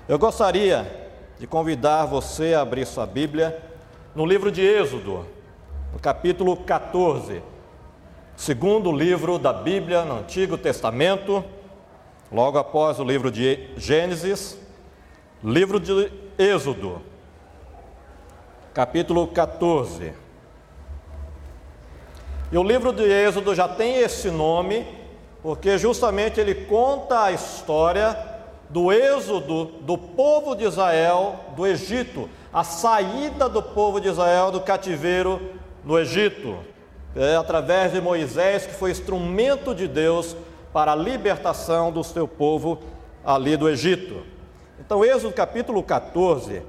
Eu gostaria de convidar você a abrir sua Bíblia no livro de Êxodo, no capítulo 14, segundo livro da Bíblia no Antigo Testamento, logo após o livro de Gênesis, livro de Êxodo, capítulo 14. E o livro de Êxodo já tem esse nome, porque justamente ele conta a história do êxodo do povo de Israel do Egito, a saída do povo de Israel do cativeiro no Egito, através de Moisés, que foi instrumento de Deus para a libertação do seu povo ali do Egito. Então, Êxodo capítulo 14,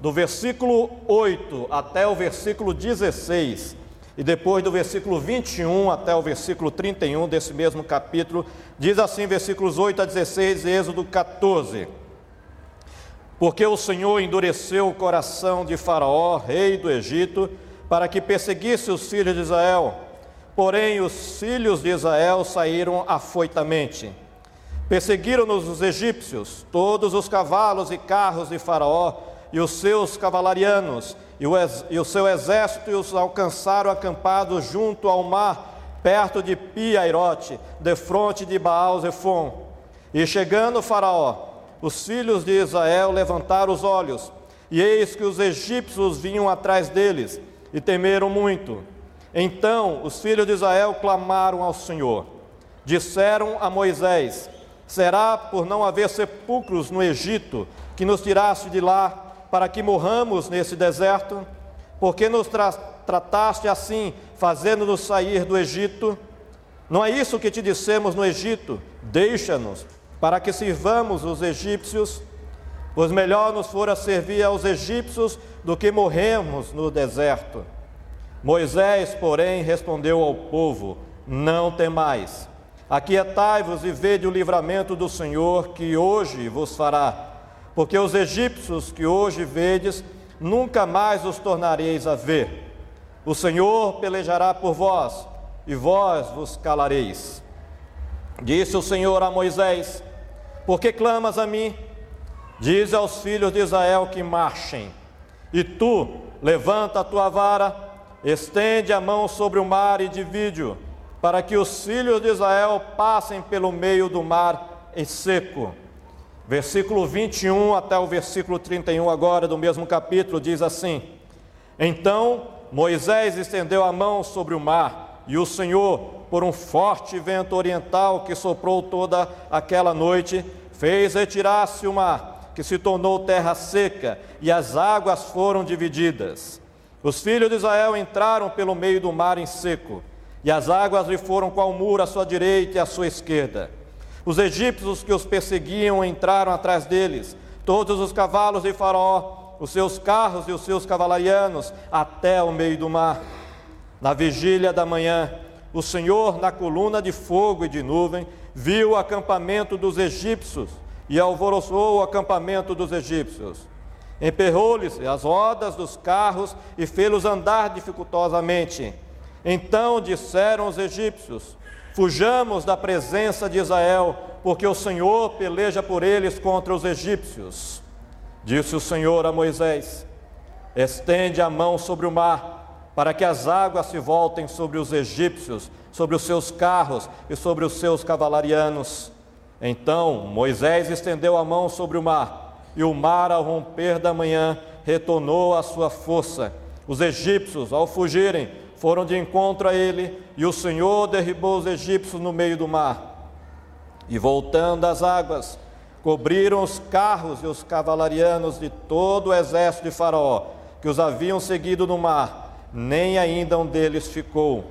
do versículo 8 até o versículo 16, e depois do versículo 21 até o versículo 31 desse mesmo capítulo, diz assim, versículos 8 a 16, Êxodo 14: Porque o Senhor endureceu o coração de Faraó, rei do Egito, para que perseguisse os filhos de Israel. Porém, os filhos de Israel saíram afoitamente. Perseguiram-nos os egípcios, todos os cavalos e carros de Faraó, e os seus cavalarianos, e o seu exército, e os alcançaram acampados junto ao mar, perto de Pi-Hairote, defronte de Baal-Zefon. E chegando Faraó, os filhos de Israel levantaram os olhos, e eis que os egípcios vinham atrás deles, e temeram muito. Então os filhos de Israel clamaram ao Senhor. Disseram a Moisés: Será por não haver sepulcros no Egito, que nos tiraste de lá, para que morramos nesse deserto? Porque nos trataste assim, fazendo-nos sair do Egito? Não é isso que te dissemos no Egito: Deixa-nos, para que sirvamos os egípcios? Pois melhor nos fora servir aos egípcios do que morrermos no deserto. Moisés, porém, respondeu ao povo: Não temais, aquietai-vos e vede o livramento do Senhor, que hoje vos fará. Porque os egípcios que hoje vedes, nunca mais os tornareis a ver. O Senhor pelejará por vós, e vós vos calareis. Disse o Senhor a Moisés: Por que clamas a mim? Dize aos filhos de Israel que marchem. E tu, levanta a tua vara, estende a mão sobre o mar e divide-o, para que os filhos de Israel passem pelo meio do mar em seco. Versículo 21 até o versículo 31 agora do mesmo capítulo diz assim: Então Moisés estendeu a mão sobre o mar, e o Senhor, por um forte vento oriental que soprou toda aquela noite, fez retirar-se o mar, que se tornou terra seca, e as águas foram divididas. Os filhos de Israel entraram pelo meio do mar em seco, e as águas lhe foram qual muro à sua direita e à sua esquerda. Os egípcios que os perseguiam entraram atrás deles, todos os cavalos de Faraó, os seus carros e os seus cavalarianos, até o meio do mar. Na vigília da manhã, o Senhor, na coluna de fogo e de nuvem, viu o acampamento dos egípcios e alvoroçou o acampamento dos egípcios. Emperrou-lhes as rodas dos carros e fê-los andar dificultosamente. Então disseram os egípcios: Fujamos da presença de Israel, porque o Senhor peleja por eles contra os egípcios. Disse o Senhor a Moisés: Estende a mão sobre o mar, para que as águas se voltem sobre os egípcios, sobre os seus carros e sobre os seus cavalarianos. Então Moisés estendeu a mão sobre o mar, e o mar, ao romper da manhã, retornou à sua força. Os egípcios, ao fugirem, foram de encontro a ele, e o Senhor derribou os egípcios no meio do mar. E voltando as águas, cobriram os carros e os cavalarianos de todo o exército de Faraó, que os haviam seguido no mar, nem ainda um deles ficou.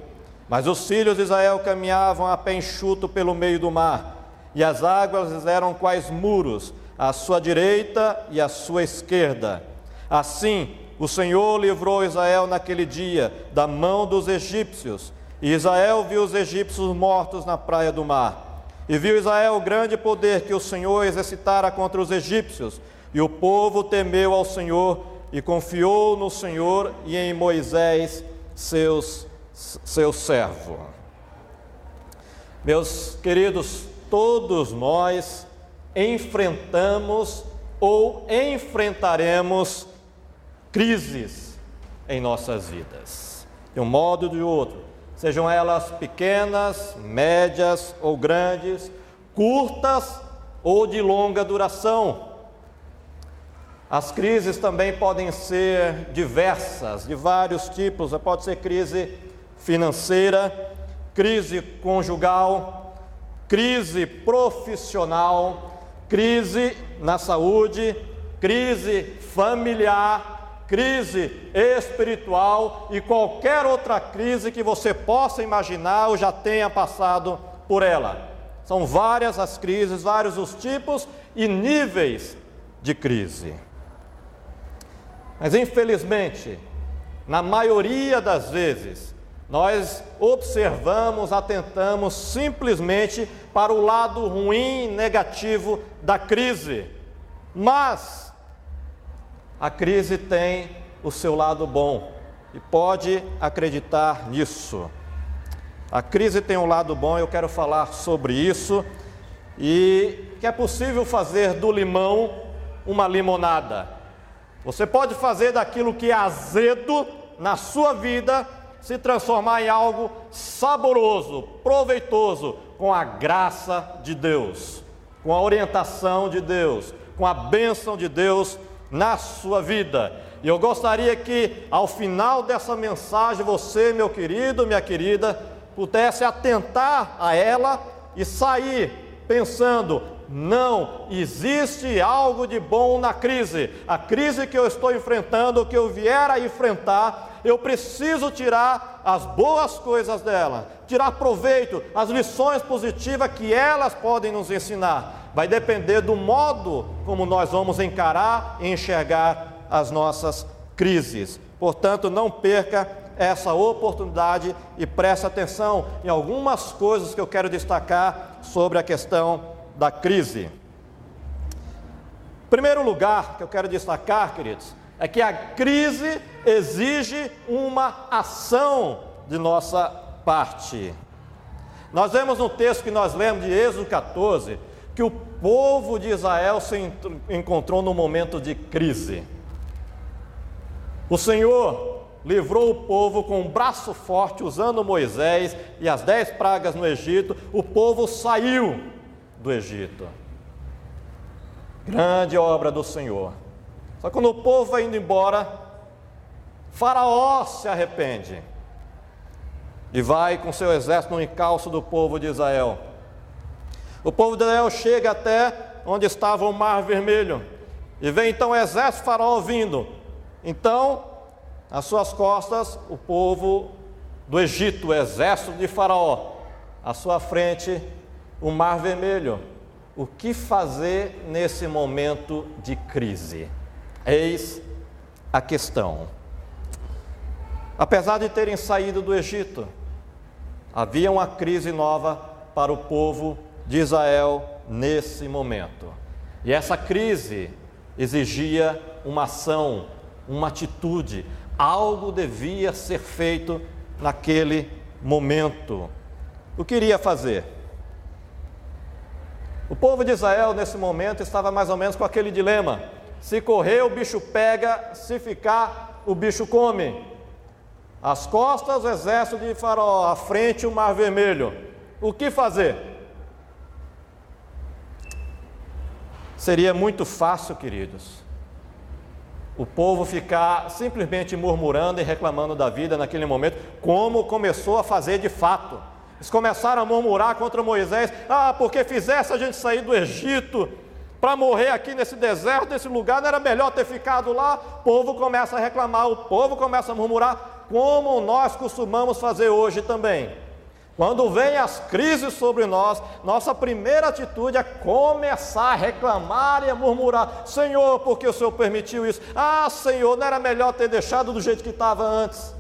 Mas os filhos de Israel caminhavam a pé enxuto pelo meio do mar, e as águas eram quais muros, à sua direita e à sua esquerda. Assim, o Senhor livrou Israel naquele dia da mão dos egípcios, e Israel viu os egípcios mortos na praia do mar. E viu Israel o grande poder que o Senhor exercitara contra os egípcios, e o povo temeu ao Senhor, e confiou no Senhor e em Moisés, seu servo. Meus queridos, todos nós enfrentamos ou enfrentaremos crises em nossas vidas, de um modo ou de outro, sejam elas pequenas, médias ou grandes, curtas ou de longa duração. As crises também podem ser diversas, de vários tipos. Pode ser crise financeira, crise conjugal, crise profissional, crise na saúde, crise familiar, crise espiritual e qualquer outra crise que você possa imaginar ou já tenha passado por ela. São várias as crises, vários os tipos e níveis de crise. Mas infelizmente, na maioria das vezes, nós observamos, atentamos simplesmente para o lado ruim, negativo da crise. Mas a crise tem o seu lado bom e pode acreditar nisso. A crise tem um lado bom, eu quero falar sobre isso, e que é possível fazer do limão uma limonada. Você pode fazer daquilo que é azedo na sua vida se transformar em algo saboroso, proveitoso, com a graça de Deus, com a orientação de Deus, com a bênção de Deus na sua vida. E eu gostaria que ao final dessa mensagem você, meu querido, minha querida, pudesse atentar a ela e sair pensando: não existe algo de bom na crise. A crise que eu estou enfrentando, que eu vier a enfrentar, eu preciso tirar as boas coisas dela, tirar proveito, as lições positivas que elas podem nos ensinar. Vai depender do modo como nós vamos encarar e enxergar as nossas crises. Portanto, não perca essa oportunidade e preste atenção em algumas coisas que eu quero destacar sobre a questão da crise. Em primeiro lugar que eu quero destacar, queridos, é que a crise exige uma ação de nossa parte. Nós vemos no texto que nós lemos de Êxodo 14, que o povo de Israel se encontrou num momento de crise. O Senhor livrou o povo com um braço forte, usando Moisés e as 10 pragas no Egito. O povo saiu do Egito. Grande obra do Senhor. Só que quando o povo vai indo embora, Faraó se arrepende e vai com seu exército no encalço do povo de Israel. O povo de Israel chega até onde estava o Mar Vermelho e vem então o exército de Faraó vindo. Então, às suas costas, o povo do Egito, o exército de Faraó. À sua frente, o Mar Vermelho. O que fazer nesse momento de crise? Eis a questão. Apesar de terem saído do Egito, havia uma crise nova para o povo de Israel nesse momento. E essa crise exigia uma ação, uma atitude. Algo devia ser feito naquele momento. O que iria fazer? O povo de Israel, nesse momento, estava mais ou menos com aquele dilema: se correr, o bicho pega; se ficar, o bicho come. Às costas, o exército de Faraó; à frente, o Mar Vermelho. O que fazer? Seria muito fácil, queridos, o povo ficar simplesmente murmurando e reclamando da vida naquele momento, como começou a fazer de fato. Eles começaram a murmurar contra Moisés: porque fizesse a gente sair do Egito para morrer aqui nesse deserto, nesse lugar, não era melhor ter ficado lá? O povo começa a reclamar, o povo começa a murmurar, como nós costumamos fazer hoje também. Quando vem as crises sobre nós, nossa primeira atitude é começar a reclamar e a murmurar: Senhor, por que o Senhor permitiu isso? Senhor, não era melhor ter deixado do jeito que estava antes?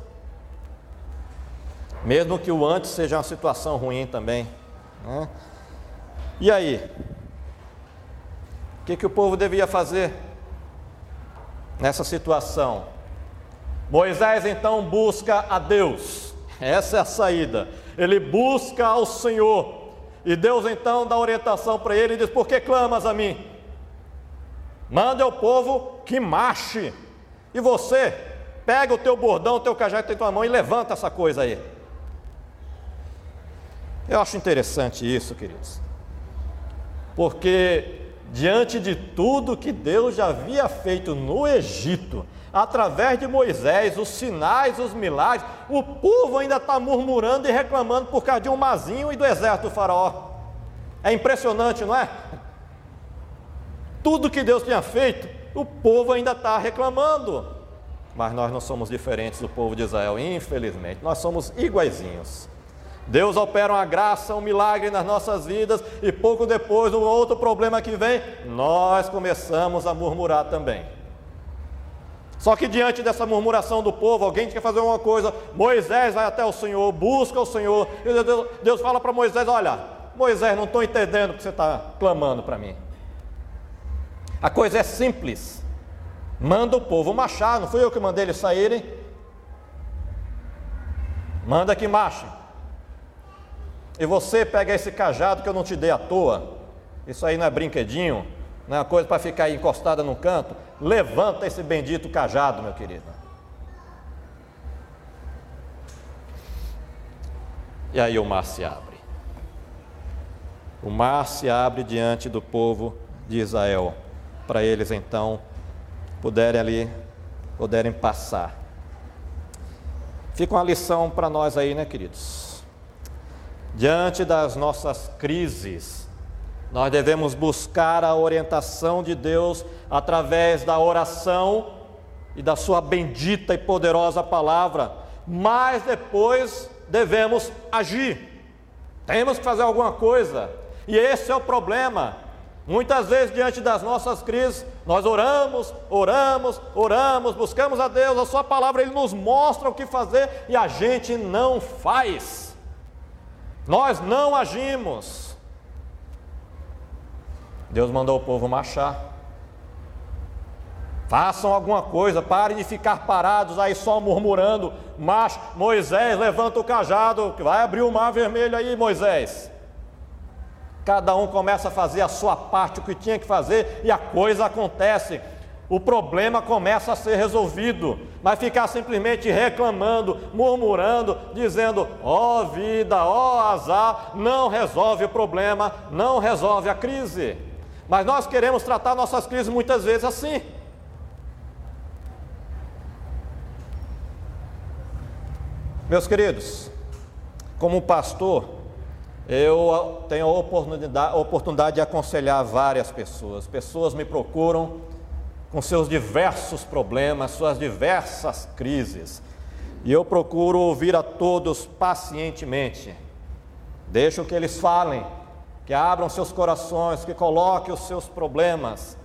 Mesmo que o antes seja uma situação ruim também, né? E aí? O que o povo devia fazer nessa situação? Moisés então busca a Deus. Essa é a saída. Ele busca ao Senhor. E Deus então dá orientação para ele e diz: por que clamas a mim? manda o povo que marche. E você, pega o teu bordão, o teu cajado que tem em tua mão e levanta essa coisa aí. Eu acho interessante isso, queridos. Porque diante de tudo que Deus já havia feito no Egito, através de Moisés, os sinais, os milagres, o povo ainda está murmurando e reclamando por causa de um mazinho e do exército do faraó. É impressionante, não é? Tudo que Deus tinha feito, o povo ainda está reclamando. Mas nós não somos diferentes do povo de Israel, infelizmente. Nós somos iguaizinhos. Deus opera uma graça, um milagre nas nossas vidas, e pouco depois, um outro problema que vem, nós começamos a murmurar também. Só que diante dessa murmuração do povo, alguém quer fazer uma coisa, Moisés vai até o Senhor, busca o Senhor, e Deus fala para Moisés: olha, Moisés, não estou entendendo o que você está clamando para mim. A coisa é simples, manda o povo marchar, não fui eu que mandei eles saírem, manda que marchem. E você pega esse cajado que eu não te dei à toa, isso aí não é brinquedinho, não é uma coisa para ficar aí encostada no canto, levanta esse bendito cajado, meu querido. E aí o mar se abre. O mar se abre diante do povo de Israel, para eles então poderem passar. Fica uma lição para nós aí, né, queridos? Diante das nossas crises, nós devemos buscar a orientação de Deus através da oração e da sua bendita e poderosa palavra, mas depois devemos agir, temos que fazer alguma coisa, e esse é o problema. Muitas vezes diante das nossas crises, nós oramos, buscamos a Deus, a sua palavra, Ele nos mostra o que fazer, e a gente não faz. Nós não agimos. Deus mandou o povo marchar. Façam alguma coisa, parem de ficar parados aí só murmurando. Marcha, Moisés, levanta o cajado, vai abrir o mar vermelho aí, Moisés. Cada um começa a fazer a sua parte, o que tinha que fazer, e a coisa acontece. O problema começa a ser resolvido, mas ficar simplesmente reclamando, murmurando, dizendo: ó vida, ó azar, não resolve o problema, não resolve a crise. Mas nós queremos tratar nossas crises muitas vezes assim. Meus queridos, como pastor, eu tenho a oportunidade de aconselhar várias pessoas. Pessoas me procuram com seus diversos problemas, suas diversas crises, e eu procuro ouvir a todos pacientemente. Deixo que eles falem, que abram seus corações, que coloquem os seus problemas.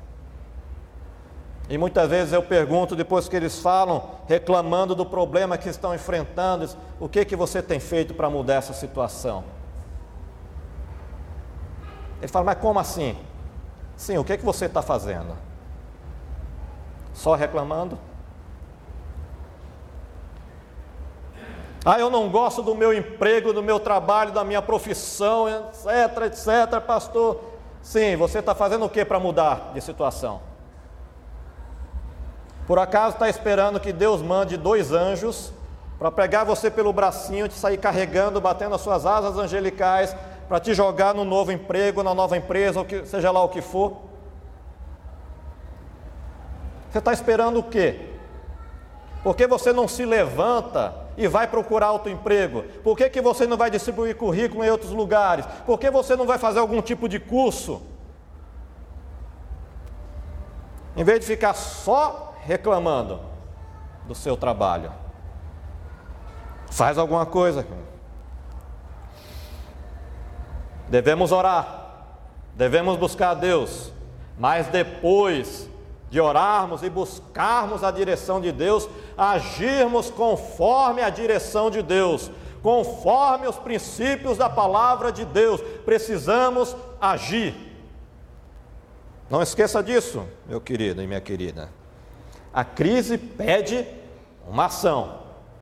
E muitas vezes eu pergunto, depois que eles falam, reclamando do problema que estão enfrentando: o que você tem feito para mudar essa situação? Ele fala: mas como assim? Sim, o que você está fazendo? Só reclamando? Eu não gosto do meu emprego, do meu trabalho, da minha profissão, etc, pastor. Sim, você está fazendo o que para mudar de situação? Por acaso está esperando que Deus mande 2 anjos para pegar você pelo bracinho, te sair carregando, batendo as suas asas angelicais, para te jogar no novo emprego, na nova empresa, ou que, seja lá o que for? Você está esperando o quê? Por que você não se levanta e vai procurar outro emprego? Por que você não vai distribuir currículo em outros lugares? Por que você não vai fazer algum tipo de curso? Em vez de ficar só reclamando do seu trabalho, faz alguma coisa. Devemos orar, devemos buscar a Deus, mas depois de orarmos e buscarmos a direção de Deus, agirmos conforme a direção de Deus, conforme os princípios da palavra de Deus. Precisamos agir. Não esqueça disso, meu querido e minha querida. A crise pede uma ação.